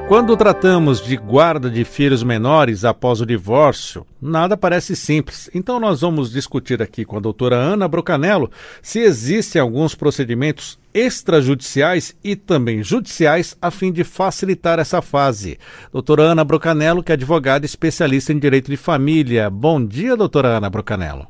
Quando tratamos de guarda de filhos menores após o divórcio, nada parece simples. Então nós vamos discutir aqui com a doutora Ana Brocanello se existem alguns procedimentos extrajudiciais e também judiciais a fim de facilitar essa fase. Doutora Ana Brocanello, que é advogada especialista em direito de família. Bom dia, doutora Ana Brocanello.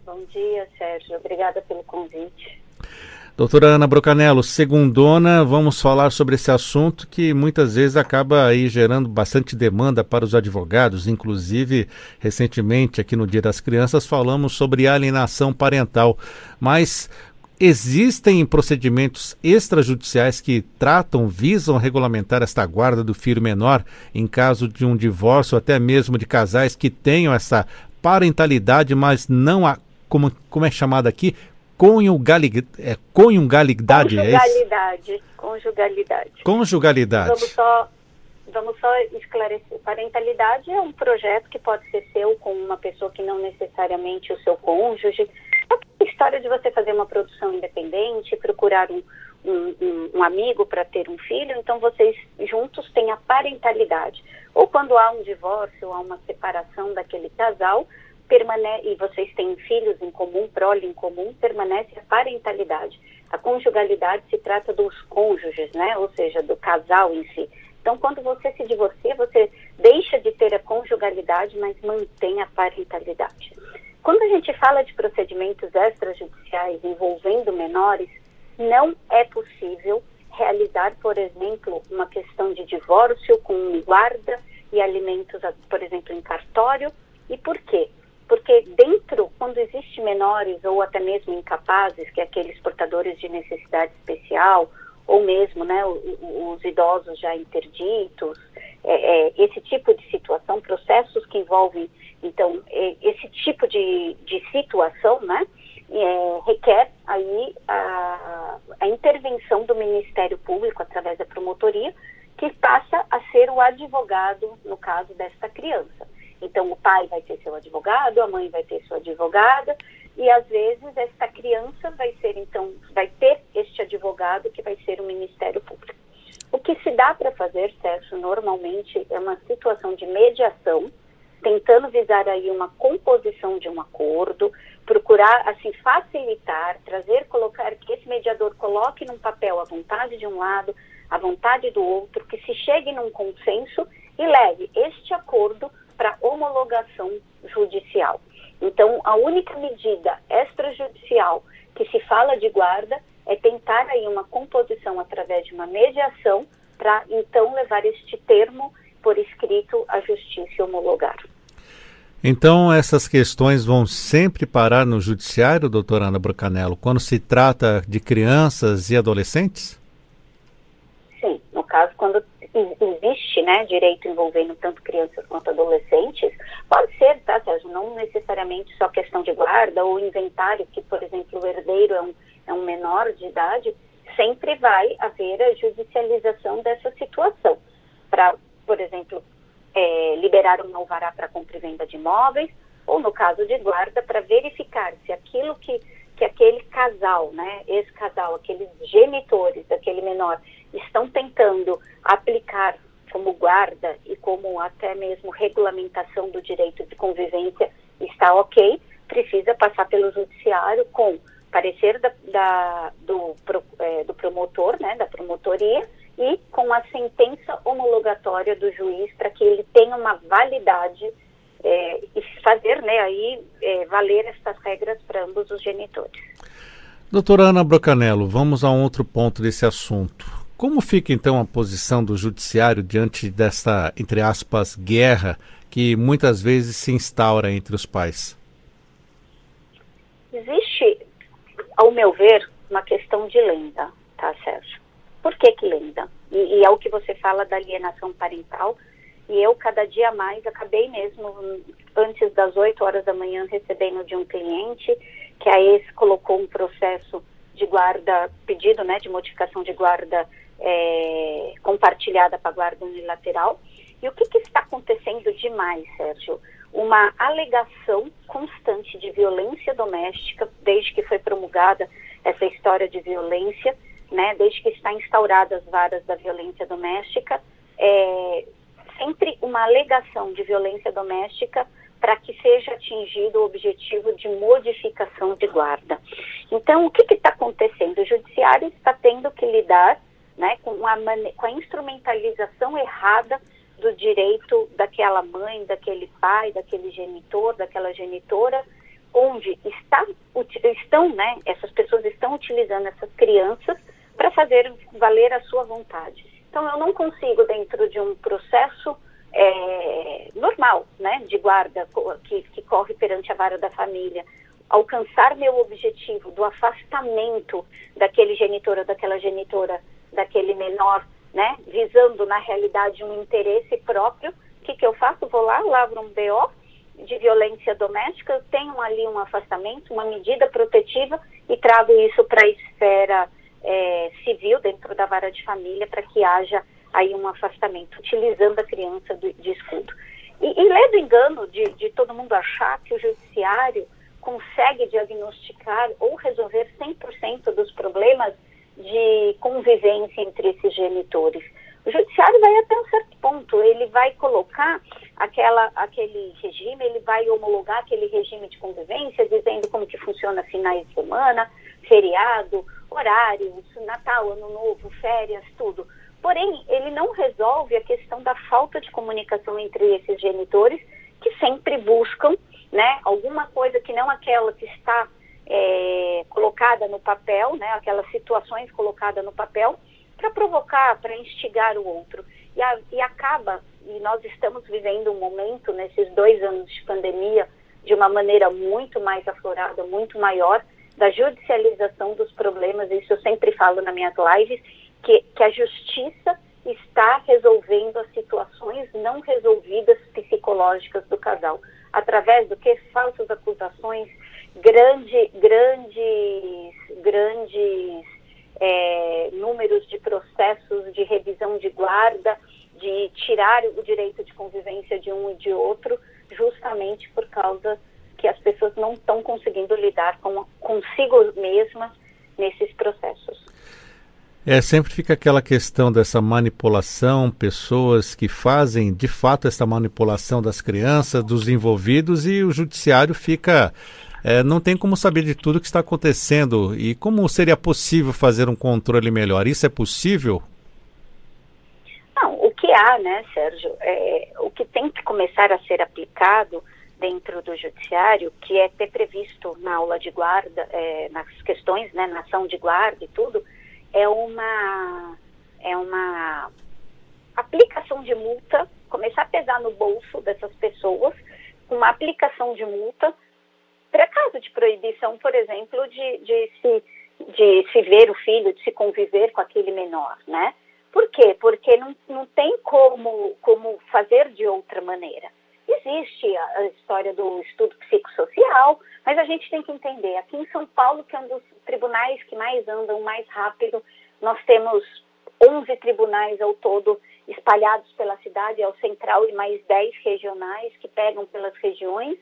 Bom dia, Sérgio. Obrigada pelo convite. Doutora Ana Brocanello, segundona, vamos falar sobre esse assunto que muitas vezes acaba aí gerando bastante demanda para os advogados. Inclusive, recentemente, aqui no Dia das Crianças, falamos sobre alienação parental. Mas existem procedimentos extrajudiciais que visam regulamentar esta guarda do filho menor em caso de um divórcio, até mesmo de casais que tenham essa parentalidade, mas não a, como é chamada aqui, conjugalidade. Vamos só esclarecer. Parentalidade é um projeto que pode ser seu com uma pessoa que não necessariamente o seu cônjuge. É a história de você fazer uma produção independente, procurar um amigo para ter um filho, então vocês juntos têm a parentalidade. Ou quando há um divórcio, ou há uma separação daquele casal, e vocês têm filhos em comum, prole em comum, permanece a parentalidade. A conjugalidade se trata dos cônjuges, né? Ou seja, do casal em si. Então, quando você se divorcia, você deixa de ter a conjugalidade, mas mantém a parentalidade. Quando a gente fala de procedimentos extrajudiciais envolvendo menores, não é possível realizar, por exemplo, uma questão de divórcio com guarda e alimentos, por exemplo, em cartório. E por quê? Porque quando existem menores ou até mesmo incapazes, que é aqueles portadores de necessidade especial, ou mesmo, né, os idosos já interditos, esse tipo de situação, processos que envolvem, então, esse tipo de situação, né, requer aí a intervenção do Ministério Público através da promotoria, que passa a ser o advogado, no caso desta criança. Então, o pai vai ter seu advogado, a mãe vai ter sua advogada, e às vezes esta criança vai ter este advogado que vai ser o Ministério Público. O que se dá para fazer, Sérgio, normalmente é uma situação de mediação, tentando visar aí uma composição de um acordo, procurar, assim, facilitar, colocar, que esse mediador coloque num papel a vontade de um lado, a vontade do outro, que se chegue num consenso e leve este acordo para homologação judicial. Então, a única medida extrajudicial que se fala de guarda é tentar aí uma composição através de uma mediação para, então, levar este termo por escrito à justiça e homologar. Então, essas questões vão sempre parar no judiciário, doutora Ana Brocanello, quando se trata de crianças e adolescentes? Sim, no caso, quando existe, né, direito envolvendo tanto crianças quanto adolescentes, pode ser, tá, Sérgio? Não necessariamente só questão de guarda ou inventário, que, por exemplo, o herdeiro é um menor de idade, sempre vai haver a judicialização dessa situação. Para, por exemplo, liberar um alvará para compra e venda de imóveis, ou no caso de guarda, para verificar se aquilo que aquele casal, né, esse casal, aqueles genitores daquele menor, estão tentando aplicar como guarda e como até mesmo regulamentação do direito de convivência está ok, precisa passar pelo judiciário com parecer do promotor, né, da promotoria, e com a sentença homologatória do juiz para que ele tenha uma validade e fazer, né, valer essas regras para ambos os genitores. Doutora Ana Brocanello, vamos a um outro ponto desse assunto. Como fica, então, a posição do judiciário diante dessa, entre aspas, guerra que muitas vezes se instaura entre os pais? Existe, ao meu ver, uma questão de lenda, tá, Sérgio? Por que lenda? E é o que você fala da alienação parental, e eu, cada dia mais, acabei mesmo, antes das 8 horas da manhã, recebendo de um cliente que a ex colocou um processo de guarda, pedido, né, de modificação de guarda compartilhada para guarda unilateral. E o que está acontecendo demais, Sérgio? Uma alegação constante de violência doméstica, desde que foi promulgada essa história de violência, né, desde que está instauradas as varas da violência doméstica, sempre uma alegação de violência doméstica para que seja atingido o objetivo de modificação de guarda. Então, o que está acontecendo? O judiciário está tendo que lidar, né, com a instrumentalização errada do direito daquela mãe, daquele pai, daquele genitor, daquela genitora, onde essas pessoas estão utilizando essas crianças para fazer valer a sua vontade. Então, eu não consigo, dentro de um processo normal, né, de guarda que corre perante a vara da família, alcançar meu objetivo do afastamento daquele genitor ou daquela genitora, daquele menor, né, visando na realidade um interesse próprio. O que eu faço? Vou lá, lavro um BO de violência doméstica, eu tenho ali um afastamento, uma medida protetiva e trago isso para a esfera civil dentro da vara de família para que haja aí um afastamento, utilizando a criança de escudo. E lê do engano de todo mundo achar que o judiciário consegue diagnosticar ou resolver 100% dos problemas de convivência entre esses genitores. O judiciário vai até um certo ponto, ele vai colocar aquele regime, ele vai homologar aquele regime de convivência, dizendo como que funciona finais de semana, feriado, horários, Natal, Ano Novo, férias, tudo. Porém, ele não resolve a questão da falta de comunicação entre esses genitores, que sempre buscam, né, alguma coisa que não aquela que está colocada no papel, né, aquelas situações colocadas no papel, para provocar, para instigar o outro. E nós estamos vivendo um momento, nesses 2 anos de pandemia, de uma maneira muito mais aflorada, muito maior, da judicialização dos problemas. Isso eu sempre falo nas minhas lives, que a justiça está resolvendo as situações não resolvidas psicológicas do casal. Através do que? Falsas acusações, grandes números de processos de revisão de guarda, de tirar o direito de convivência de um e de outro, justamente por causa que as pessoas não estão conseguindo lidar consigo mesmas nesses processos. Sempre fica aquela questão dessa manipulação, pessoas que fazem de fato essa manipulação das crianças, dos envolvidos, e o judiciário fica, não tem como saber de tudo que está acontecendo. E como seria possível fazer um controle melhor? Isso é possível? Não, o que há, né, Sérgio, o que tem que começar a ser aplicado dentro do judiciário, que é ter previsto na aula de guarda, nas questões, né, na ação de guarda e tudo, é uma aplicação de multa, começar a pesar no bolso dessas pessoas, uma aplicação de multa, para caso de proibição, por exemplo, de se ver o filho, de se conviver com aquele menor, né? Por quê? Porque não tem como fazer de outra maneira. Existe a história do estudo psicossocial, mas a gente tem que entender, aqui em São Paulo, que é um dos tribunais que mais andam mais rápido, nós temos 11 tribunais ao todo espalhados pela cidade, é o central, e mais 10 regionais que pegam pelas regiões.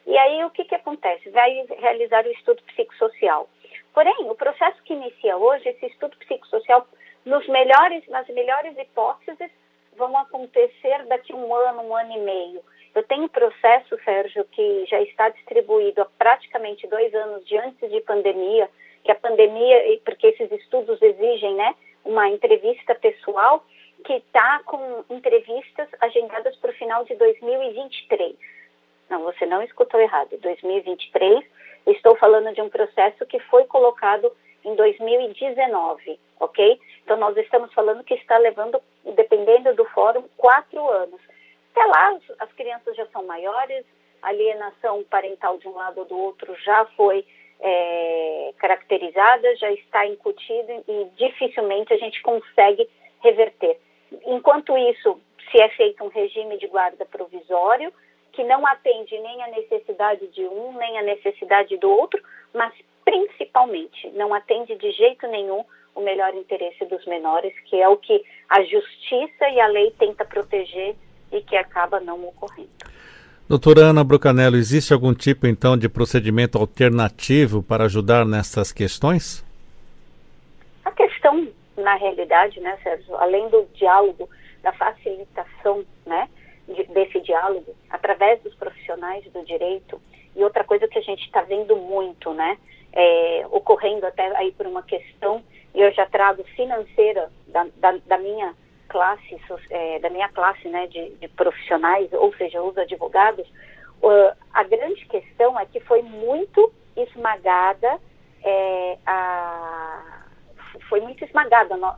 E aí o que acontece? Vai realizar o estudo psicossocial. Porém, o processo que inicia hoje, esse estudo psicossocial, nas melhores hipóteses, vão acontecer daqui um ano e meio. Eu tenho um processo, Sérgio, que já está distribuído há praticamente 2 anos de antes de pandemia, que a pandemia, porque esses estudos exigem, né, uma entrevista pessoal, que está com entrevistas agendadas para o final de 2023. Não, você não escutou errado, 2023, eu estou falando de um processo que foi colocado em 2019, ok? Então, nós estamos falando que está levando, dependendo do fórum, 4 anos. Até lá, as crianças já são maiores, a alienação parental de um lado ou do outro já foi caracterizada, já está incutida e dificilmente a gente consegue reverter. Enquanto isso, se é feito um regime de guarda provisório, que não atende nem a necessidade de um, nem a necessidade do outro, mas principalmente não atende de jeito nenhum o melhor interesse dos menores, que é o que a justiça e a lei tenta proteger e que acaba não ocorrendo. Doutora Ana Brocanello, existe algum tipo, então, de procedimento alternativo para ajudar nessas questões? A questão na realidade, né, Sérgio, além do diálogo, da facilitação, né, desse diálogo, através dos profissionais do direito, e outra coisa que a gente está vendo muito, né, ocorrendo até aí por uma questão, e eu já trago financeira da minha classe, né, de profissionais, ou seja, os advogados, a grande questão é que foi muito esmagada,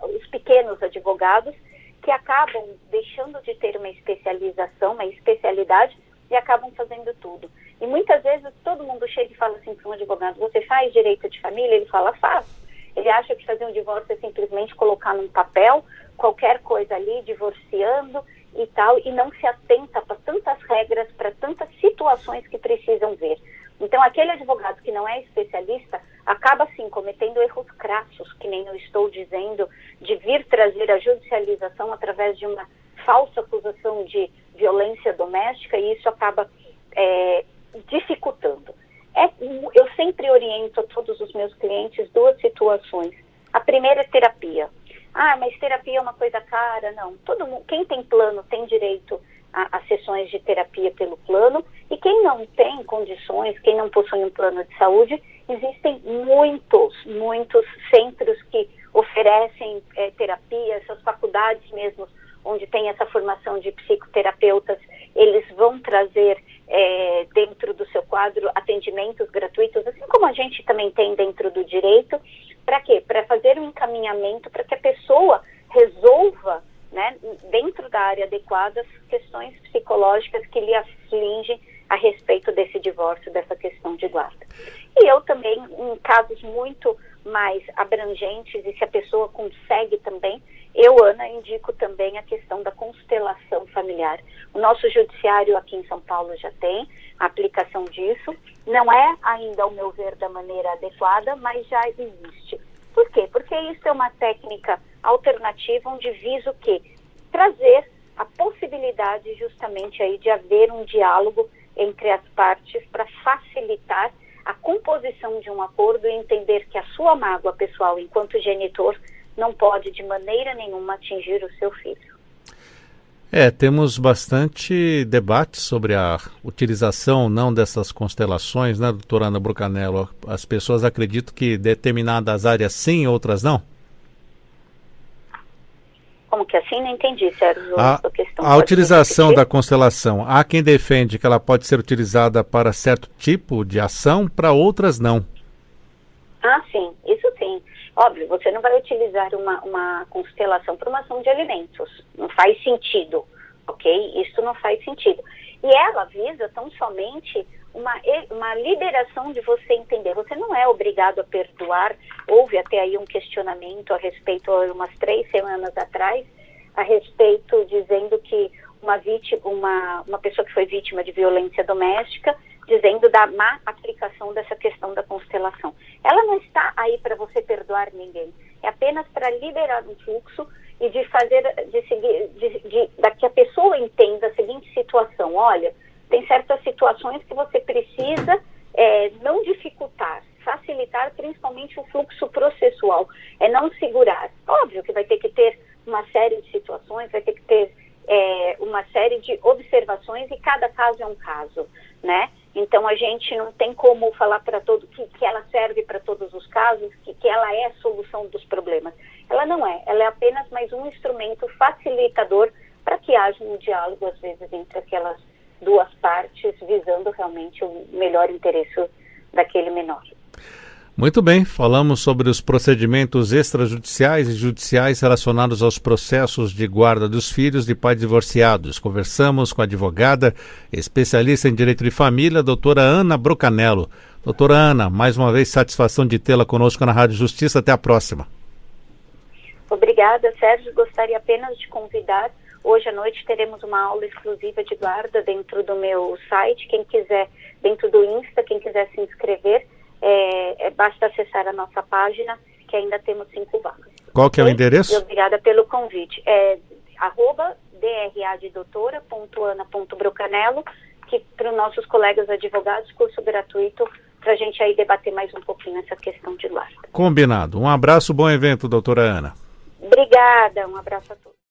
os pequenos advogados, que acabam deixando de ter uma especialização, uma especialidade, e acabam fazendo tudo. E muitas vezes todo mundo chega e fala assim para um advogado: você faz direito de família? Ele fala: faço. Ele acha que fazer um divórcio é simplesmente colocar num papel qualquer coisa ali, divorciando e tal, e não se atenta para tantas regras, para tantas situações que precisam ver. Então, aquele advogado que não é especialista acaba, sim, cometendo erros crassos, que nem eu estou dizendo, de vir trazer a judicialização através de uma falsa acusação de violência doméstica, e isso acaba dificultando. Eu sempre oriento a todos os meus clientes duas situações. A primeira é terapia. Ah, mas terapia é uma coisa cara? Não. Todo mundo, quem tem plano tem direito a sessões de terapia pelo plano, e quem não tem condições, quem não possui um plano de saúde, existem muitos centros que oferecem terapia, essas faculdades mesmo, onde tem essa formação de psicoterapeutas, eles vão trazer dentro do seu quadro atendimentos gratuitos, assim como a gente também tem dentro do direito. Para quê? Para fazer um encaminhamento para que a pessoa resolva, né, dentro da área adequada, as questões psicológicas que lhe afligem a respeito desse divórcio, dessa questão de guarda. E eu também, em casos muito mais abrangentes, e se a pessoa consegue também, eu, Ana, indico também a questão da constelação familiar. O nosso judiciário aqui em São Paulo já tem a aplicação disso. Não é ainda, ao meu ver, da maneira adequada, mas já existe. Por quê? Porque isso é uma técnica alternativa onde visa o quê? Trazer a possibilidade justamente aí de haver um diálogo entre as partes para facilitar a composição de um acordo e entender que a sua mágoa pessoal enquanto genitor não pode de maneira nenhuma atingir o seu filho. Temos bastante debate sobre a utilização ou não dessas constelações, né, doutora Ana Brucanello? As pessoas acreditam que determinadas áreas sim, outras não? Como que assim? Não entendi, Sérgio. A utilização da constelação, há quem defende que ela pode ser utilizada para certo tipo de ação, para outras não. Ah, sim, isso sim. Óbvio, você não vai utilizar uma constelação para uma ação de alimentos. Não faz sentido, ok? Isso não faz sentido. E ela visa tão somente uma liberação de você entender. Você não é obrigado a perdoar. Houve até aí um questionamento a respeito, umas 3 semanas atrás, a respeito dizendo que uma pessoa que foi vítima de violência doméstica, dizendo da má aplicação dessa questão da constelação. Ela não está aí para você perdoar ninguém. É apenas para liberar um fluxo e de fazer, que a pessoa entenda a seguinte situação: olha, tem certas situações que você precisa não dificultar, facilitar principalmente o fluxo processual, não segurar. Óbvio que vai ter que ter uma série de situações, vai ter que ter uma série de observações, e cada caso é um caso, né? Então a gente não tem como falar para todo que ela serve para todos os casos, que ela é a solução dos problemas. Ela não é, ela é apenas mais um instrumento facilitador para que haja um diálogo, às vezes, entre aquelas duas partes, visando realmente o melhor interesse daquele menor. Muito bem, falamos sobre os procedimentos extrajudiciais e judiciais relacionados aos processos de guarda dos filhos de pais divorciados. Conversamos com a advogada, especialista em direito de família, doutora Ana Brucanello. Doutora Ana, mais uma vez, satisfação de tê-la conosco na Rádio Justiça. Até a próxima. Obrigada, Sérgio. Gostaria apenas de convidar. Hoje à noite teremos uma aula exclusiva de guarda dentro do meu site. Quem quiser, dentro do Insta, quem quiser se inscrever, basta acessar a nossa página, que ainda temos 5 vagas. Qual que é o endereço? E obrigada pelo convite. @dradedoutora.ana.brucanello, que para os nossos colegas advogados, curso gratuito, para a gente aí debater mais um pouquinho essa questão de guarda. Combinado. Um abraço, bom evento, doutora Ana. Obrigada, um abraço a todos.